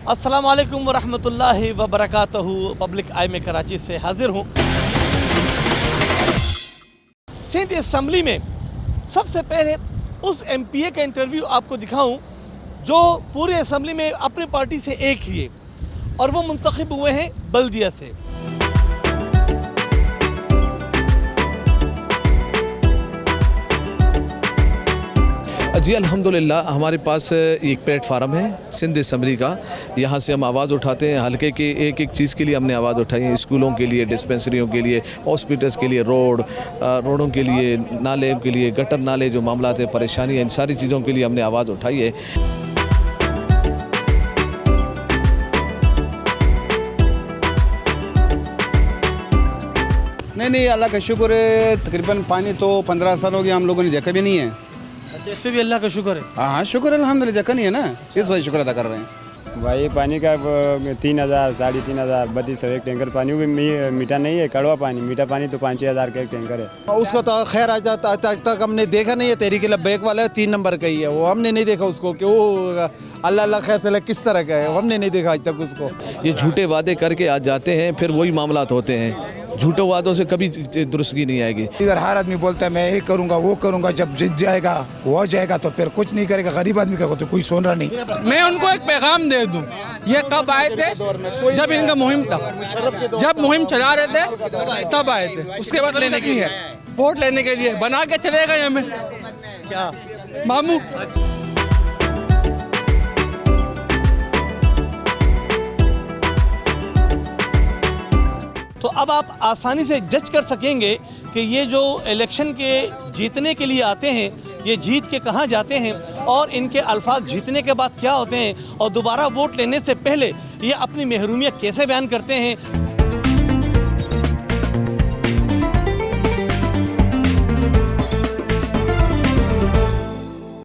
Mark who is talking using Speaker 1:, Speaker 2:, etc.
Speaker 1: अस्सलाम वालेकुम वरहमतुल्लाहि वबरकातुहू। पब्लिक आई में कराची से हाजिर हूँ। सिंध असम्बली में सबसे पहले उस MPA का इंटरव्यू आपको दिखाऊं जो पूरे असम्बली में अपनी पार्टी से एक ही है और वो मुंतखब हुए हैं बल्दिया से।
Speaker 2: जी अल्हम्दुलिल्लाह हमारे पास एक प्लेटफार्म है सिंध असम्बली का। यहाँ से हम आवाज़ उठाते हैं हल्के के एक एक चीज़ के लिए हमने आवाज़ उठाई है। स्कूलों के लिए, डिस्पेंसरियों के लिए, हॉस्पिटल्स के लिए, रोडों के लिए, नाले के लिए, गटर नाले जो मामला है, परेशानी है, इन सारी चीज़ों के लिए हमने आवाज़ उठाई है।
Speaker 3: नहीं अल्लाह का शुक्र है। तकरीबन पानी तो 15 साल हो गया हम लोगों ने देखा भी नहीं है।
Speaker 1: अच्छा, इस पे भी अल्लाह का शुक्र है।
Speaker 3: हाँ शुक्र है अल्हम्दुलिल्लाह, देखा नहीं है ना, इस वजह शुक्र अदा कर रहे हैं।
Speaker 4: भाई पानी का 3000 3,500 3200 एक टैंकर पानी, वो भी मीठा नहीं है, कड़वा पानी। मीठा पानी तो 5-6 हज़ार का एक टैंकर है।
Speaker 5: उसको तो खैर आज तक हमने देखा नहीं है। तहरीक लब्बैक वाला 3 नंबर का ही है, वो हमने नहीं देखा उसको कि वो अल्लाह खैर किस तरह का है, हमने नहीं देखा आज तक उसको।
Speaker 2: ये झूठे वादे करके आज जाते हैं, फिर वही मामलात होते हैं। झूठे वादों से कभी दुरुस्तगी नहीं आएगी।
Speaker 6: इधर हर आदमी बोलता है मैं ये करूँगा वो करूँगा, जब जीत जाएगा वो हो जाएगा तो फिर कुछ नहीं करेगा। गरीब आदमी का तो कोई सुन रहा नहीं।
Speaker 7: मैं उनको एक पैगाम दे दूं, ये कब आए थे? जब इनका मुहिम था, जब मुहिम चला रहे थे तब आए थे। उसके बाद लेने के लिए, वोट लेने के लिए बना के चले गए हमें
Speaker 1: क्या
Speaker 7: मामू।
Speaker 1: तो अब आप आसानी से जज कर सकेंगे कि ये जो इलेक्शन के जीतने के लिए आते हैं, ये जीत के कहाँ जाते हैं और इनके अल्फाज जीतने के बाद क्या होते हैं और दोबारा वोट लेने से पहले ये अपनी महरूमियत कैसे बयान करते हैं।